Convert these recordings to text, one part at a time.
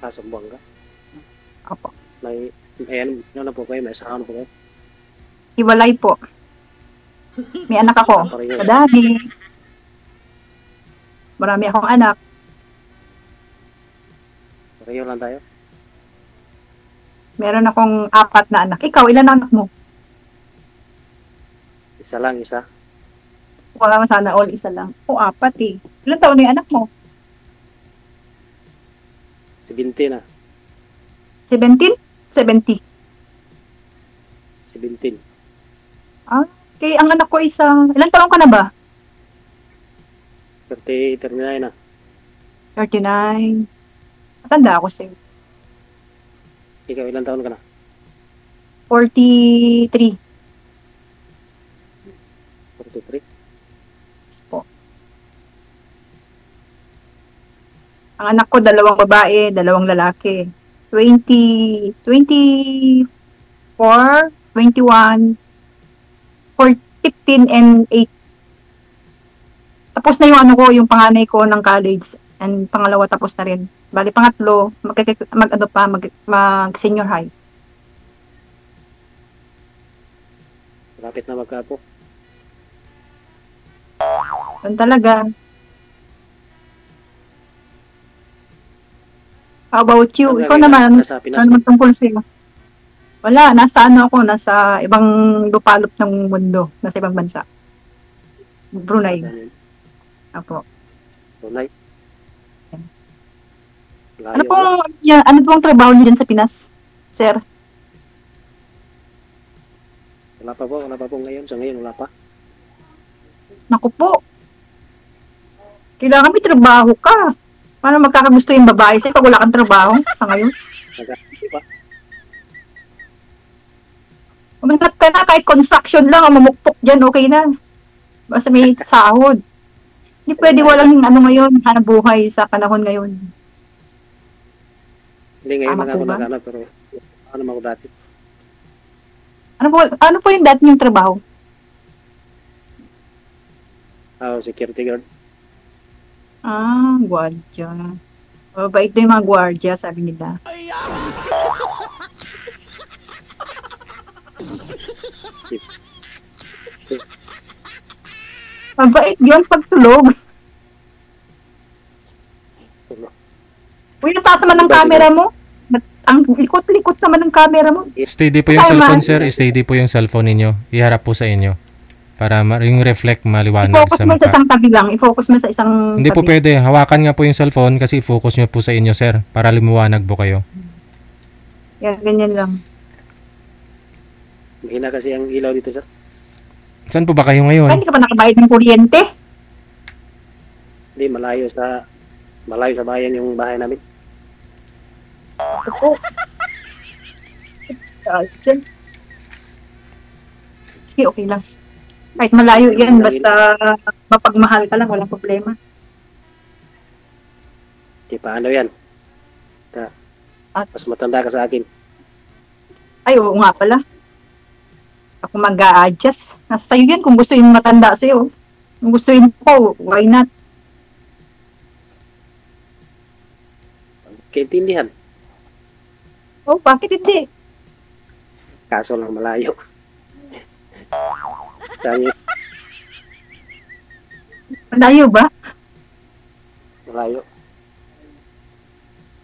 Sumbong ka? Opo. May, ayan, ano na po kayo? May asawa na po kayo? Hiwalay po. May anak ako. Pareho. Madami. Marami akong anak. Pareho lang tayo. Meron akong 4 na anak. Ikaw, ilan ang anak mo? Isa lang, isa. Wala sana all, isa lang. O, 4 eh. Ilan taon na yung anak mo? 17 na. 17? 70. 17. Ah, okay. Ang anak ko isang... Ilan taon ka na ba? 39 na. 39. Matanda ako sa'yo. Ikaw, ilang taon ka na? 43. 43? Po. Ang anak ko, 2 babae, 2 lalaki. 20, 24, 21, 15, and 8. Tapos na yung ano ko, yung panganay ko ng college. And pangalawa tapos na rin. Bali, pangatlo, mag senior high. Lapit na magkapo. Yun talaga. How about you? Ikaw naman, Nasa ano Pinas. naman tungkol sa'yo? Wala, nasa ano ako, nasa ibang lupalop ng mundo, nasa ibang bansa. Brunei. Apo. Brunei. Ano pong trabaho niyo dyan sa Pinas, sir? Wala pa po ngayon. Sa ngayon, wala pa. Naku po. Kailangan may trabaho ka. Paano magkakagusto yung babae sa'yo pag wala kang trabaho sa ngayon? Nag-aaral pa. Umanap ka na, kahit construction lang, ang mamukpok dyan, okay na. Basta may sahod. Hindi pwede walang ano ngayon, hanap buhay sa panahon ngayon. Hindi, ngayon Tama lang ako po ba? nag-ano, pero ano naman ako dati. Ano po yung dati niyong trabaho? Security guard. Ah, gwardiya. Mabait na yung mga gwardiya, sabi nila. Mabait yun pagtulog. Uy, nataas naman ng camera mo. Ang likot-likot naman ng camera mo. Steady po yung cellphone, sir. Steady po yung cellphone ninyo. Iharap po sa inyo. Para yung reflect maliwanag I-focus sa mo sa mukha. isang tabi lang. I-focus mo sa isang Hindi po tabi. pwede. Hawakan nga po yung cellphone kasi i-focus nyo po sa inyo, sir. Para limuwanag po kayo. Yan, ganyan lang. Mahina kasi ang ilaw dito, sir. Saan po ba kayo Ay, ngayon? hindi ka pa nakabayad ng kuryente? Hindi, malayo sa bayan yung bahay namin. Ito. Sige, okay lang. Kahit malayo yan, basta mapagmahal ka lang, walang problema. Di paano yan? Mas matanda ka sa akin. Ay, oo nga pala. Ako mag-a-adjust. Nasa sa'yo yan kung gusto yung matanda sa'yo. Kung gusto yung ko, why not? Kaintindihan. Oh, bakit hindi? Kaso lang malayo. Sabi, Malayo ba? malayo.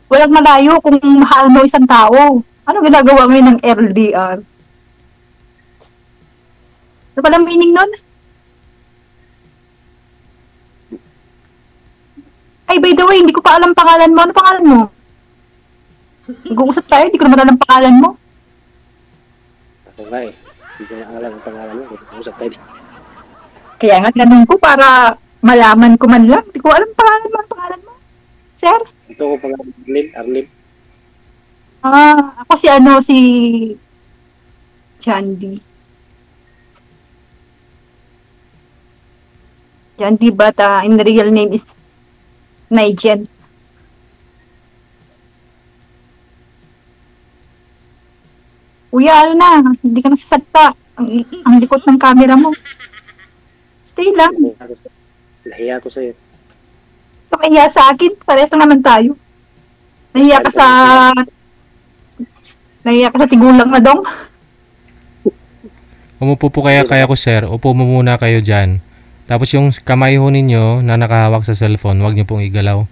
Walang malayo kung mahal mo isang tao. Ano ginagawa ngayon ng LDR? Ano pala meaning nun? Ay, by the way, hindi ko pa alam pangalan mo. Ano pangalan mo? Nag-uusap tayo, hindi ko naman alam pangalan mo. Ako nga eh. Hindi ko na alam ang pangalan mo. Usap tayo. Kaya nga, ganun ko para malaman ko man lang. Hindi ko alam pangalan mo. Ano pangalan mo? Sir? Ito ko pangalan. Arlene. Ah, ako si Jandy. Jandy, but in the real name is Nigel. Kuya, ano na, hindi ka nasasagpa. Ang likot ng camera mo. Stay lang. Nahiya ko sa'yo. Pakiya sa akin, pareho naman tayo. Nahiya ka sa... Nahiya ka sa tigulang na dong. Umupo po kaya ko sir, upo mo muna kayo dyan. Tapos yung kamay ho ninyo na nakahawak sa cellphone, wag niyo pong igalaw.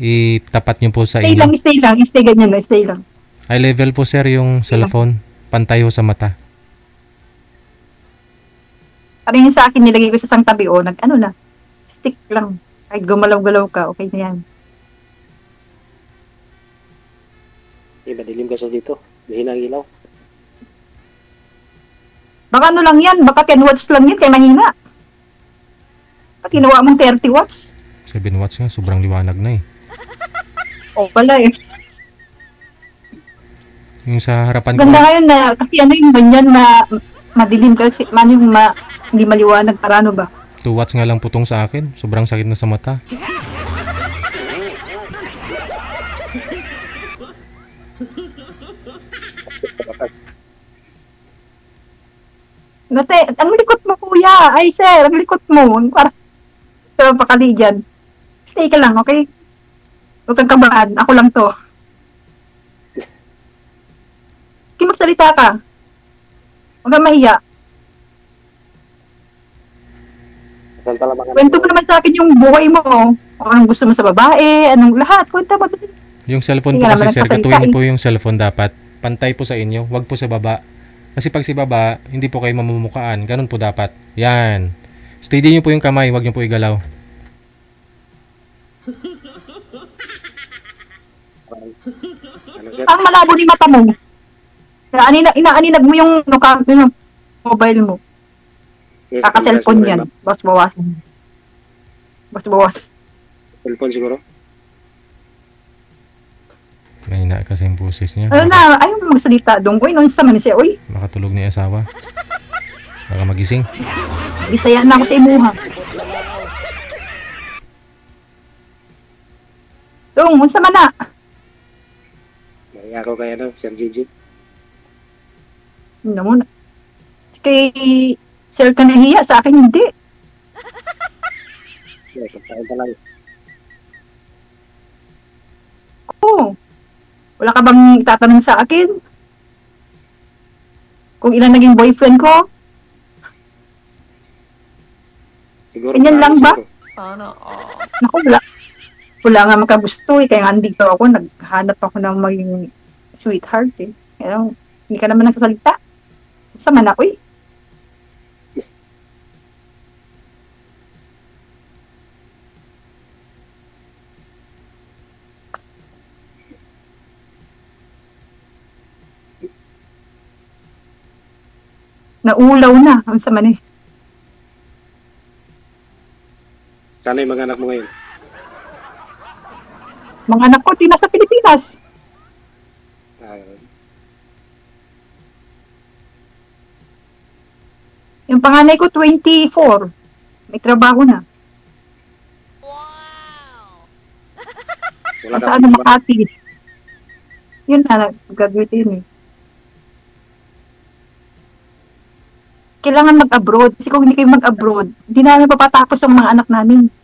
Itapat niyo po sa Stay inyo. lang. Stay ganyan na, stay lang. High level po sir yung cellphone. Pantay ho sa mata. Parang sa akin, nilagay ko sa isang tabi, ano na, stick lang. Kahit gumalaw-galaw ka, okay na yan. Madilim kasi dito. Mahina ang ilaw. Baka ano lang yan, baka 10 watts lang yan, kaya mahina. Pag ginawa mong 30 watts, 7 watts nga, sobrang liwanag na eh. pala eh. Yung sa harapan ko, Ganda ngayon na, kasi ano yung ganyan na madilim kasi, hindi maliwanag, para ano ba? 2 watts nga lang putong sa akin. Sobrang sakit na sa mata. Kasi, ang likot mo kuya, ay sir, ang likot mo. Para sa pakali dyan. Stay ka lang, okay? Huwag kang kabahan, ako lang to. Okay, magsalita ka. Huwag kang mahiya. Saan pala mga Kwento mo naman sa akin yung buhay mo. O anong gusto mo sa babae, anong lahat. Kwento mo. Yung cellphone Hindi po ka kasi naman sir, nagsasalita gatuin niyo eh. po yung cellphone dapat. Pantay po sa inyo, wag po sa baba. Kasi pag si baba, hindi po kayo mamumukaan. Ganun po dapat. Yan. Steady niyo po yung kamay, wag niyo po igalaw. ano sir? Ang malabo ni mata mo. Inaaninag mo yung mobile mo. Yes, Kaka-cellphone siguro, yan. Bawas-bawasan. Bawas-bawas. Cellphone siguro. Mahina kasi yung boses niya. Ano na, ayaw mo magsalita dong. Uy, nung sa man siya, uy, Makatulog ni asawa. Baka magising. bisaya na ako sa imuha. Dong, unsa man na. Mahiya ko kaya no, Sir Gigi. Ano mo na. Kay Sir ka nahiya, sa akin hindi. Yes, pagkain pa lang. Oo. Wala ka bang tatanong sa akin? Kung ilan naging boyfriend ko? Siguro. Ganyan lang ba? siguro. Naku, wala nga makagusto eh. Kaya nga andito ako, naghanap ako ng maging sweetheart eh. Pero, hindi ka naman nagsasalita. Sa man ako eh. Naulaw na. Ang sa man eh. Sana yung mga anak mo ngayon. Mga anak ko, di nasa Pilipinas. Ah, Yung panganay ko, 24. May trabaho na. wala Nasa ano, Makati. Yun na, nag-graduate yun eh. Kailangan mag-abroad. Kasi kung hindi kayo mag-abroad, hindi namin papatapos ang mga anak namin.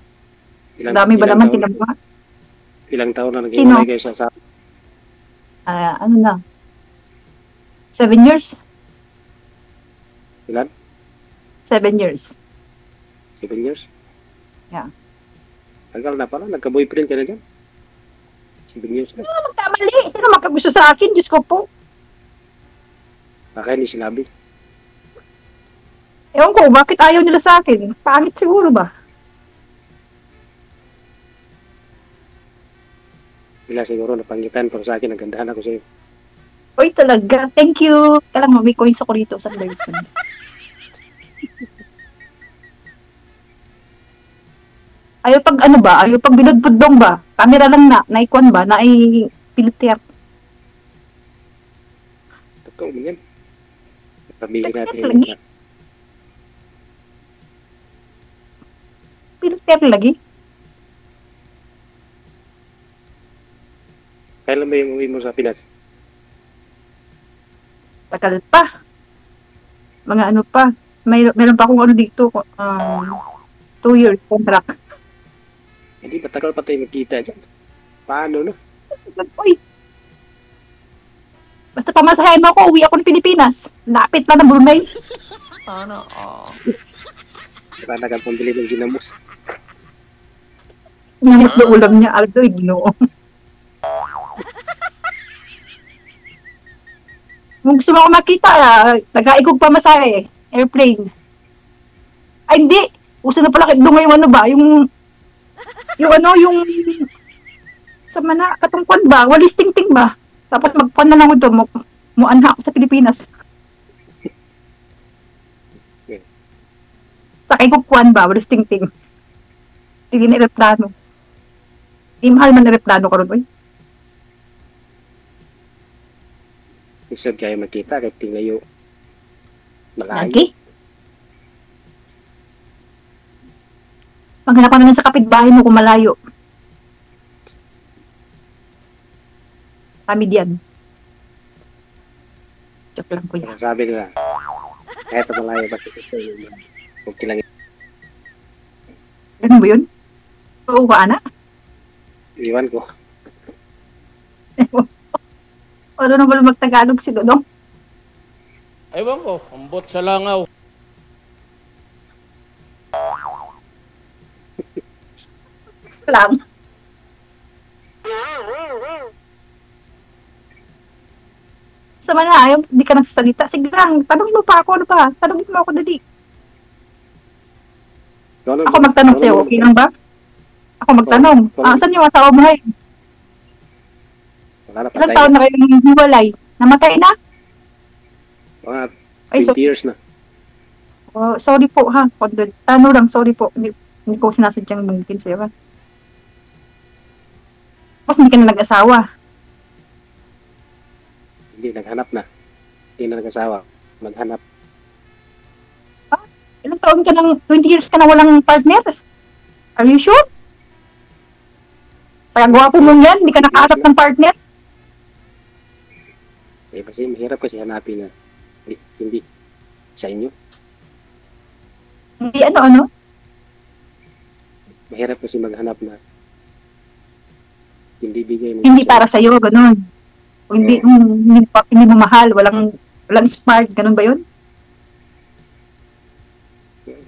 Dami ba naman taon, tinagawa? ilang taon na Sino? nag-iwalay kayo sa Ano na? 7 years? ilan? 7 years. 7 years? Yeah. Tagal na pala, nagka-boyfriend ka na dyan. 7 years na. Magkamali. Sino makagusto sa akin? Diyos ko po. Baka hindi sinabi. Ewan ko, bakit ayaw nila sa akin? Pangit siguro ba? Sila siguro napanggitan, pero sa akin, nagandahan ako sa'yo. Uy, talaga. Thank you. Kailangan may coins ako rito sa live ko. Ayaw pag ano ba? Ayaw pag binudbudong ba? Camera lang na. Naikon ba? Filter. Totoo mo yan. Sabihin natin Lagi. yung Filter lagi. kailan ba yung uwi mo sa Pinas? Tagal pa. Mga ano pa. Meron pa akong ano dito. 2 years contract. Hindi, matagal pa tayo magkita dyan. Paano, no? Uy, basta pamasahin mo ako, uwi ako ng Pilipinas. Lapit na ng Brunei. Sana Para pambili ng ginamos. Nanis na ulam niya, Aldo, ginoo. Kung gusto mo ako makita, nag-aikog pamasahe, airplane. Ay, hindi. Uso na pala doon ngayon ano ba? Yung sa mana, katungkwan ba? Walis ting-ting ba? Dapat magpan na lang ito, muanha ako sa Pilipinas. Sa kay kukwan ba? Walis ting-ting. Hindi na aeroplano. Hindi mahal man aeroplano karon oy. Isod kayo makita, kahit tinglayo. Malayo. Lagi. Maghanap ka naman sa kapitbahay mo kung malayo. Kami diyan. Joke lang kuya. Sabi nila, kahit malayo, bakit ito yung okay lang. Ganun ba yun? Oo ka, ana? Iwan ko. Ano naman mag-Tagalog si Dodong? Ewan ko, ambot sa langaw. Lang. Sama na, ayaw, hindi ka nagsasalita. Sige lang, tanongin mo pa ako, ano pa? Tanongin mo ako, dali. Ako magtanong sa'yo, okay lang ba? Ako magtanong. Saan yung asawa mo ngayon? Wala na, Ilang patay taon na. na kayo hiwalay? Namatay na? Mga Ay, 20 years na. sorry po ha. Ano lang, sorry po. Hindi ko sinasadyang mungkin sa'yo ha. Tapos hindi ka na nag-asawa. Hindi, naghanap na. Hindi na nag-asawa. Maghanap. Ilang taon ka nang, 20 years ka na walang partner? Are you sure? Kaya gwapo mo yan, hindi ka nakaharap ng partner? Eh, kasi mahirap kasi hanapin na. Hindi. Sa inyo. Hindi ano? Mahirap kasi maghanap na. Hindi bigay mo. Hindi para sa'yo, ganun. O hindi, hindi mo mahal, walang smart, ganun ba yun?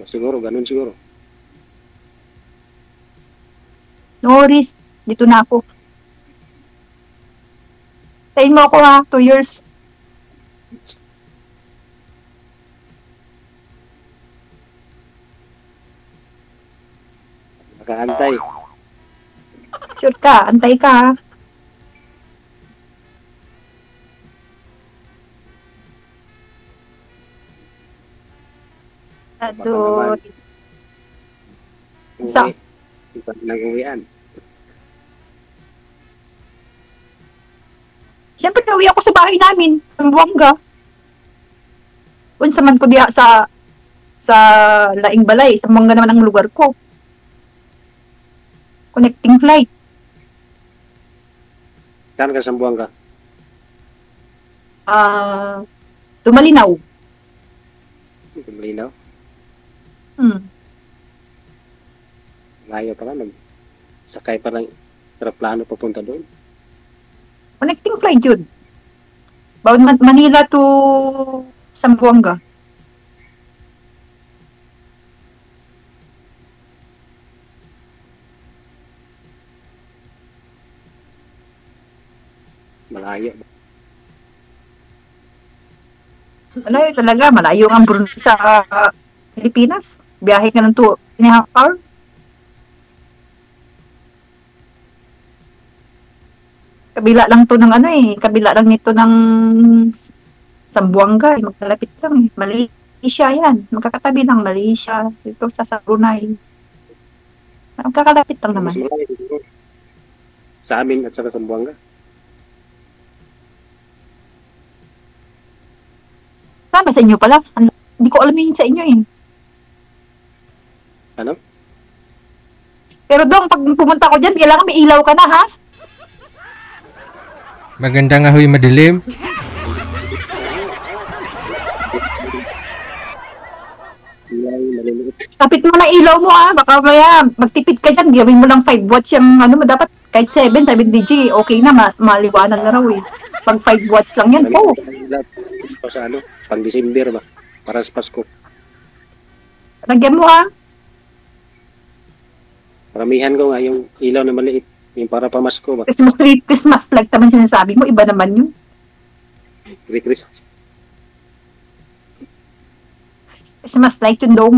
Siguro, ganun siguro. No worries, dito na ako. Tayin mo ako ha, 2 years. Makaantay. Sure ka, antay ka ha. Adot. Sa? Uwi. Iba nang uwian. Siyempre, nauwi ako sa bahay namin, sa Buanga. Unsa man ko diha sa Laing Balay, sa Buanga naman ang lugar ko. Connecting flight. Saan ka sa Buanga? Tumalinaw. Malinaw. Layo pa lang. Sakay pa lang aeroplano papunta doon. Connecting flight yun. Bawat Manila to Zamboanga. Malayo. Malayo talaga. Malayo ang Brunei sa Pilipinas. Biyahe ka ng 2.5 hours. Kabila lang to ng kabila lang nito ng Zamboanga, magkalapit lang eh. Malaysia yan, magkakatabi ng Malaysia, dito sa Brunei. Magkakalapit lang naman. Mas malayo siguro. Sa amin at sa Zamboanga. Sama sa inyo pala, hindi ko alam yun sa inyo eh. Ano? Pero dong, pag pumunta ko dyan, kailangan may ilaw ka na ha? Maganda nga ho'y madilim. Kapit mo na ilaw mo baka maya magtipid ka dyan, gawin mo lang 5 watts yung dapat Kahit 7 DJ, okay na, maliwanag na raw eh. Pag 5 watts lang yan, Ano oh. sa ano, pang December ba? Para sa Pasko. Lagyan mo ah. Paramihan ko nga yung ilaw na maliit. Yung para pamasko ba? Christmas tree, Christmas light naman sinasabi mo, iba naman yun. Christmas. Christmas light yun dong.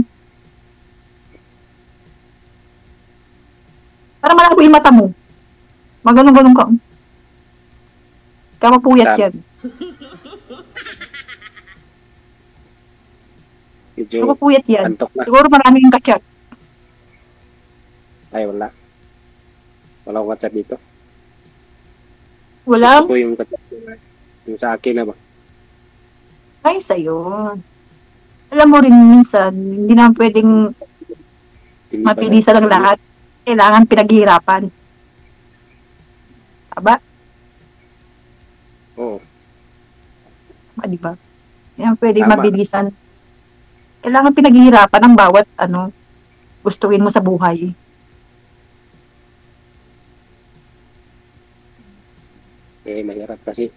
Para malabo yung mata mo. Maganon-ganon ka. Kapapuyat yan. Medyo Kapapuyat yan. antok na. Siguro marami yung kachat. Ay, wala. Wala akong WhatsApp dito. Wala. Ito yung WhatsApp. Yung sa akin na ba? Ay, sa'yo. Alam mo rin minsan, hindi naman pwedeng Hindi pa mapilisan ang lahat. Kailangan pinaghihirapan. Aba, Oo. di ba? Hindi naman pwedeng Tama. mabilisan. Kailangan pinaghihirapan ang bawat gustuin mo sa buhay. Eh, mahirap kasi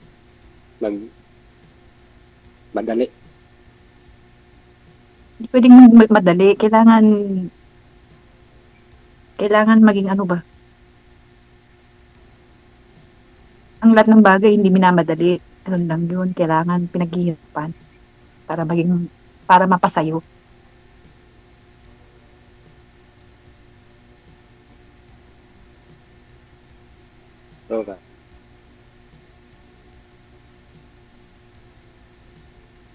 madali. Hindi pwedeng madali. Kailangan maging ano ba? Ang lahat ng bagay hindi minamadali. Ano lang yun. Kailangan pinaghihirapan para mapasayo. Oo ba?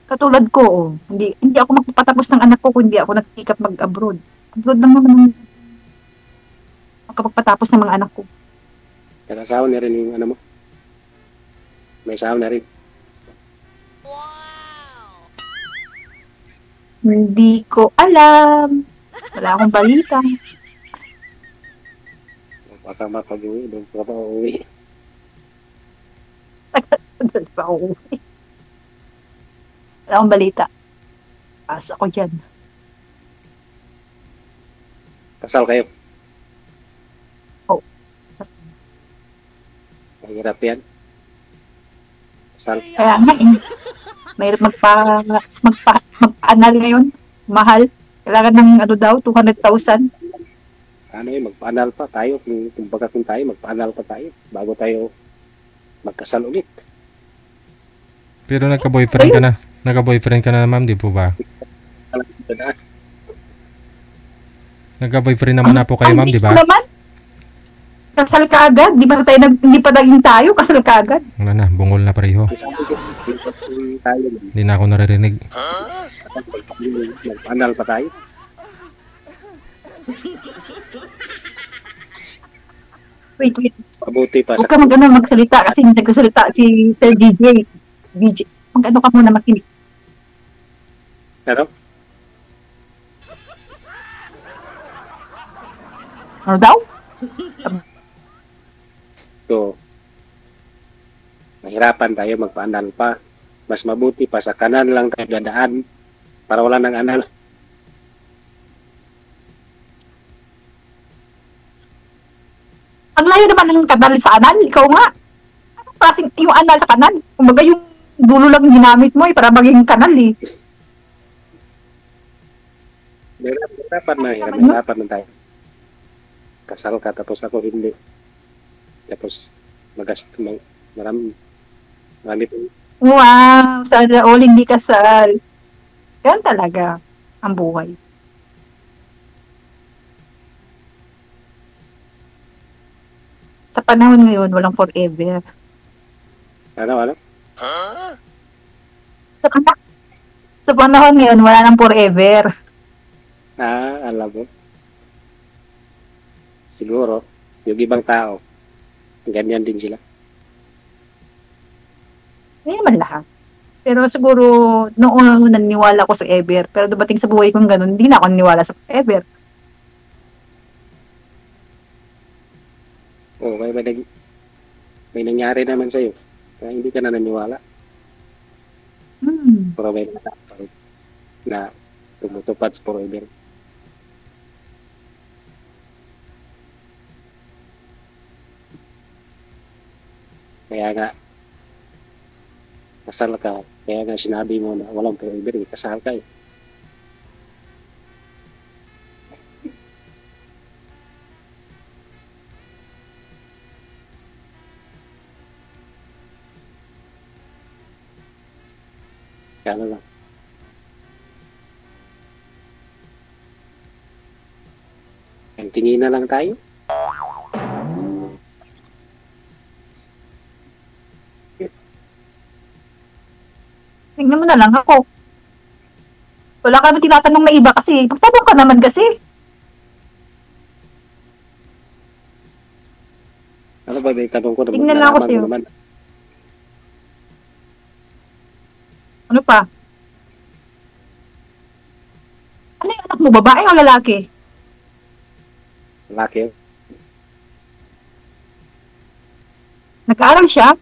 Katulad ko, hindi ako magpapatapos ng anak ko kung hindi ako nagsikap mag-abroad. Abroad lang naman ang makapagpatapos ng mga anak ko. Nakasawa na rin yung ano mo. May sawa na rin. Hindi ko alam. Wala akong balita. Baka mapag-uwi. Doon ka pa uuwi. Doon pa ako uwi. Wala akong balita. Pass ako dyan. Kasal kayo. Oo. Mahirap yan. Kasal. Kaya nga mahirap magpa-anal ngayon. Mahal. Kailangan ng 200,000. Ano magpa-anal pa tayo. Kung tayo, magpa-anal pa tayo. Bago tayo magkasal ulit. Pero nagka-boyfriend ka na. Nagka-boyfriend ka na, ma'am, di po ba? Nagka-boyfriend naman na po kayo, ma'am, di ba? Ang naman. Kasal ka agad. Hindi pa naging tayo. Kasal ka agad. Wala na, bungol na pareho. Tayo. Hindi na ako naririnig. Magpa-anal pa tayo. Wait. Mabuti pa Huwag sa... ka magsalita kasi nagsasalita si Sir DJ. Mag-ano ka muna makinig. Ano? Ano daw? So, mahirapan tayo magpa-anal pa. Mas mabuti pa sa kanan lang tayo dadaan para wala nang anal. Ang layo naman ng kanal sa anal. Ikaw nga. Anong klaseng yung anal sa kanal? Kumbaga yung dulo lang ginamit mo para maging kanal eh. Mahirapan man tayo. Kasal ka tapos ako hindi. Tapos marami po. Wow, sana all hindi kasal. Yan talaga ang buhay. Sa panahon ngayon, walang forever. Ano? Sa panahon ngayon, wala nang forever. Alam mo. Siguro, yung ibang tao, ganyan din sila. Hindi naman lahat. Pero siguro, noong naniwala ko sa ever, pero dumating sa buhay kong ganun, hindi na ako naniwala sa ever. Oo, may nangyari naman sa'yo. Kaya hindi ka na naniwala. Pero may na tumutupad sa forever. Kaya nga, kasal ka. Kaya nga sinabi mo na walang pwede, kasal ka eh. Kaya na lang. Ang tingin na lang tayo. Tingnan mo na lang ako. Wala ka naman tinatanong na iba kasi. Magtanong ka naman kasi. Ano ba may tanong ko? Tingnan lang ako Nalaman sa'yo. mo naman. Ano pa? Ano yung anak mo? Babae o lalaki? Laki. Nag-aaral siya?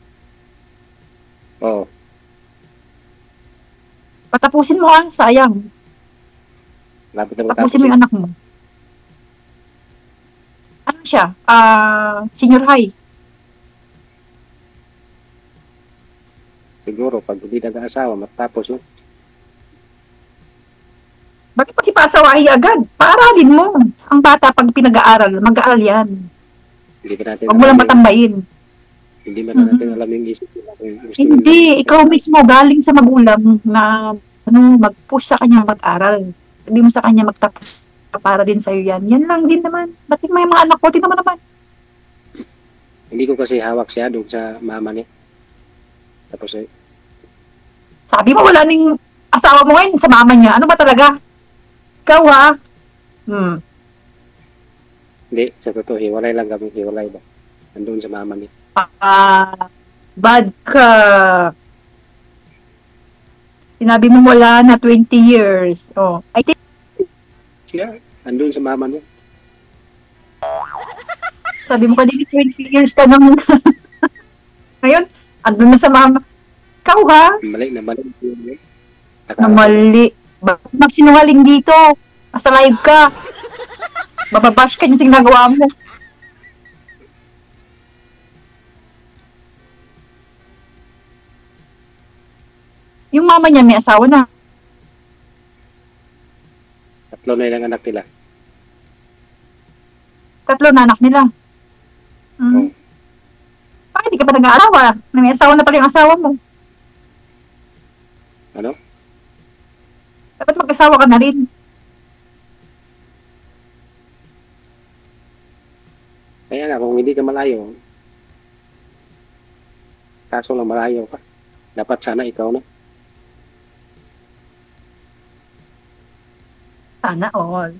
Oo. Patapusin mo sayang. Lapit na Tapusin mo yung anak mo. Ano siya? Senior high. Siguro, pag hindi nag-aasawa, matapos yun. Bakit pa si pasawahi agad? Paaralin mo. Ang bata pag pinag-aaral, mag-aaral yan. Hindi ba natin Huwag mo lang alam yung- patambayin. Hindi ba natin alam yung isip nila kung gusto Hindi, ikaw mismo galing sa magulang na mag-push sa kanya mag-aral. Sabi mo sa kanya magtapos para din sa'yo yan. Yan lang din naman. Ba't yung mga anak ko, tingnan mo naman. Hindi ko kasi hawak siya doon sa mama niya. Tapos Sabi mo wala ning asawa mo ngayon sa mama niya. Ano ba talaga? Ikaw ha? hindi, sa totoo, hiwalay lang kami, hiwalay ba? Nandun sa mama niya. Bad ka. Sinabi mo wala na 20 years. Oh, I think Siya, nandun sa mama niya. sabi mo kanina 20 years ka nang ngayon, andun na sa mama. Ikaw ha? Mali na mali. Na mali. Bakit magsinungaling dito? Nasa live ka. Bababash ka yung ginagawa mo. Yung mama niya may asawa na. Tatlo na ilang anak nila. Tatlo na anak nila. Oh. Bakit di ka pa nag-aarawa? Na may asawa na pala yung asawa mo. Ano? Dapat mag-asawa ka na rin. Kaya nga, kung hindi ka malayo, kaso lang malayo ka, dapat sana ikaw na. Sana all.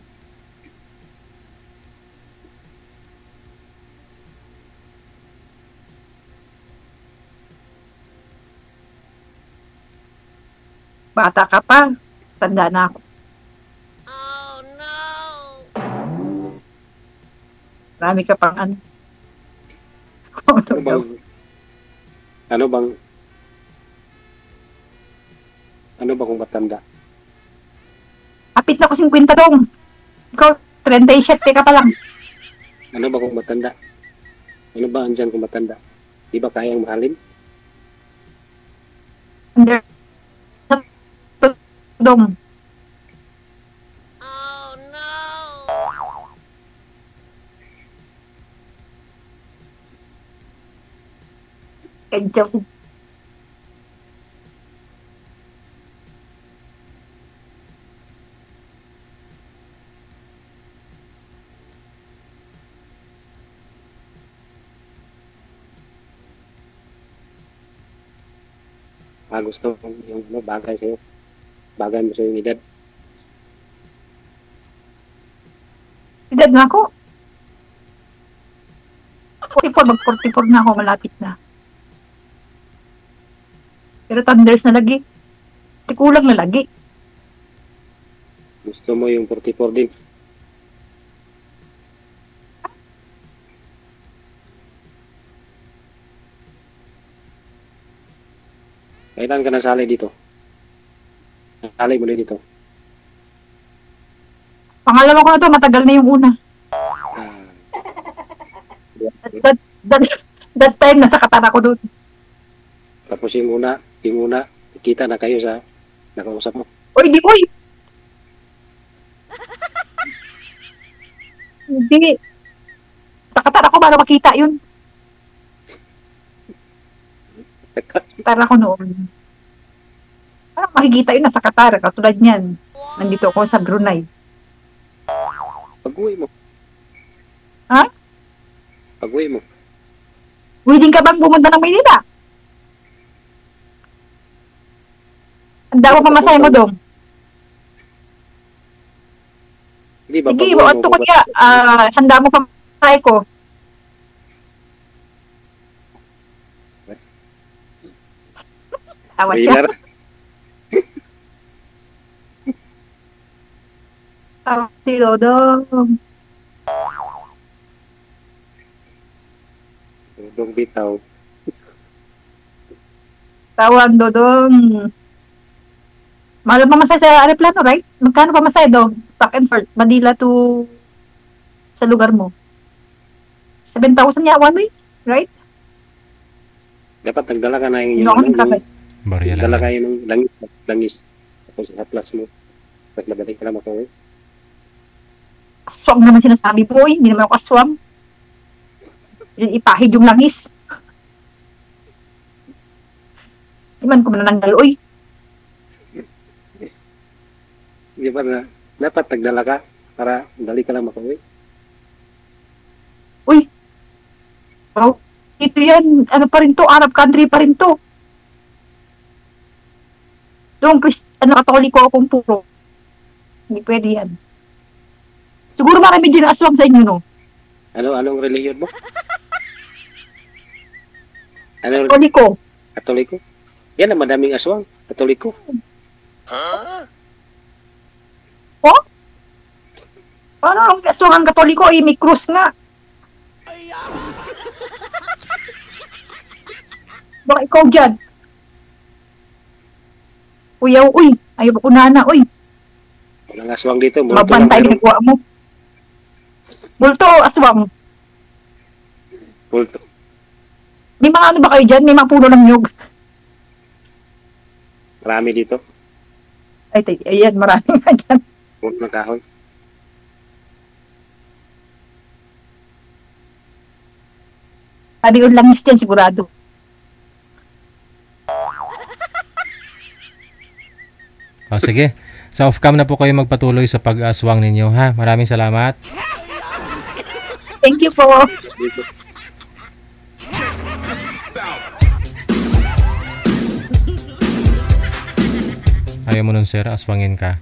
Bata ka pa. Tanda na ako. Oh no! Marami ka pang ano. Ano bang, ano bang, ano ba kung matanda? Kapit na ko 50 dong. Ikaw, 37 ka pa lang. Ano ba kung matanda? Ano ba andyan kung matanda? Di ba kayang mahalin? Under dong. Oh no! Kedyaw si Gusto mo yung ano, bagay sa'yo. Bagay mo sa'yo yung edad. edad na ako. 44, mag-44 na ako, malapit na. Pero thunders na lagi. Kulang na lagi. Gusto mo yung 44 din. Kailan ka nasali dito? Nasali mo din dito. Pangalawa ko na to, matagal na yung una. Ah, That time, nasa Qatar ako doon. Tapos yung una, kita na kayo sa nakausap mo. Uy, di, uy! Hindi. Takatar ako para makita yun. Tara ako noon. Parang makikita yun nasa Qatar, katulad niyan. Nandito ako sa Brunei. Pag-uwi mo. Ha? Pag-uwi mo. Willing ka bang pumunta ng Maynila? Handa ko pamasahe mo dong. Hindi ba? Sige, Pag-uwi buwan ko kaya. Handa mo pamasahe ko. Tawa siya. Maynila. Tawa si Dodong. Dong bitaw. Tawag Dodong. Mahal pa masaya sa aeroplano, right? Magkano pa masaya do? Back and forth. Manila to sa lugar mo. 7,000 niya one way, right? Dapat nagdala ka na yung No, ako nagkakay. Barya nagdala lang. ka yung langis. Tapos haplas mo. Tapos madali ka lang makauwi. Aswang naman sinasabi mo, eh. Hindi naman ako aswang. Ipahid yung langis. Di man ko manananggal, oy. Di ba na? Dapat nagdala ka para madali ka lang makauwi. Uy. Oh, ito yan. Ano pa rin to? Arab country pa rin to. Doon, katoliko akong puro. Hindi pwede yan. Siguro marami din aswang sa inyo, no? Anong relihiyon mo? Ano? Katoliko. Katoliko? Yan ang madaming aswang. Katoliko. Oh? Paano ang aswang ang katoliko? Eh, may krus nga. Baka ikaw dyan. Uyaw, uy. Ayaw ko na, uy. Walang aswang dito. Multo lang Mabantay meron. ginagawa mo. Bulto o aswang? Multo. May mga ano ba kayo dyan? May mga puno ng nyug. Marami dito. Ayan, maraming nga dyan. Multo ng kahoy. Sabi ko langis dyan, sigurado. O sige. Sa off-cam na po kayo magpatuloy sa pag-aswang ninyo, ha? Maraming salamat. Thank you po. Dito. Ayaw mo nun, sir, aswangin ka.